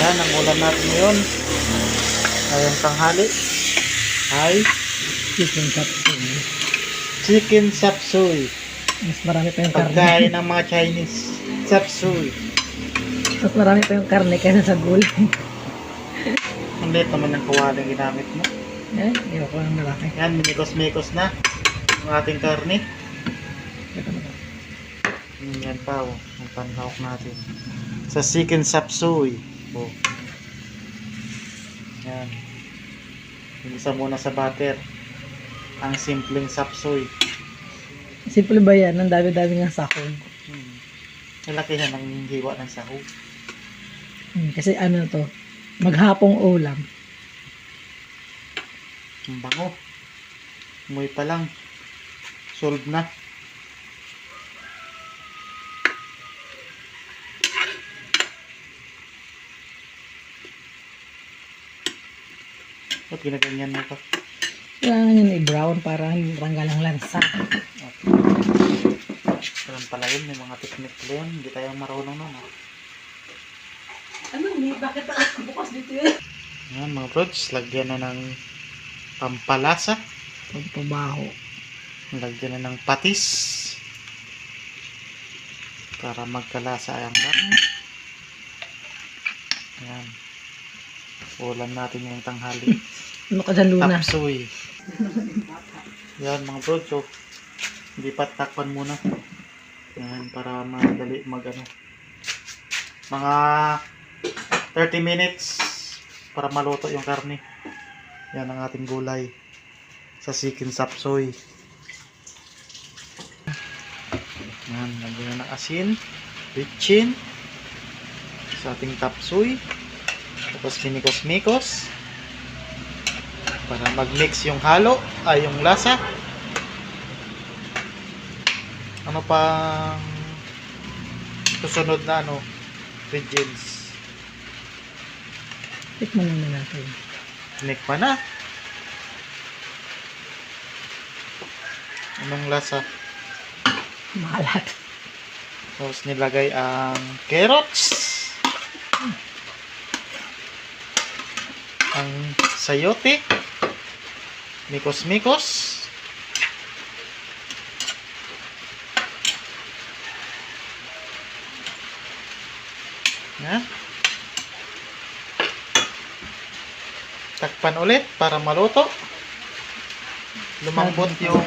Yan, ang ulam natin ngayon ngayong tanghali ay Chicken capsule. chicken chop suey. Mas marami pa yung karne. Pagkain ng mga Chinese. Chop suey. Mas marami pa yung karne kaysa sa gulay. Ang liit naman ng kawaling ginamit mo. Hindi ko lang malaki. Yan, minikos-mikos na ang ating karne. Ito na. Yan pa, oh, ang panlawak natin. Sa chicken chop suey. Oh. Yan. Isa muna sa butter. Ang simpleng chop suey. Simple ba yan? Ang dami-dami ng sahog. Nalakihan ng hiwa ng sahog. Kasi ano to, maghapong ulam. Ang bango. Umuwi pa lang. Solve na. Ba't ginaganyan mo pa? Kailangan yun i-brown para ranggal ang lansa. Ganun pala yun. May mga technique pala yun. Hindi tayo marunong nun. Ano ni? Bakit ako bukas dito yun? Yan mga brods. Lagyan na ng pampalasa. Pagpabaho. Lagyan na ng patis. Para magkalasa ang karne. Yan. Ulam natin yung tanghali. Ano ka dyan, Luna? Tapsoy. Yan mga bro, so hindi pa takpan muna. Yan, para madali magano. Mga 30 minutes para maluto yung karne. Yan ang ating gulay sa chicken sapsoy. Yan, lagyan na ng asin, bitchin sa ating tapsoy. Tapos minikos-mikos para mag-mix yung halo, ay yung lasa. Ano pang susunod na ingredients? Tikman naman natin. Tinikman na. Anong lasa? Malat. Tapos nilagay ang carrots, ang sayote, mikos-mikos, yan. Takpan ulit para maluto. Lumambot yung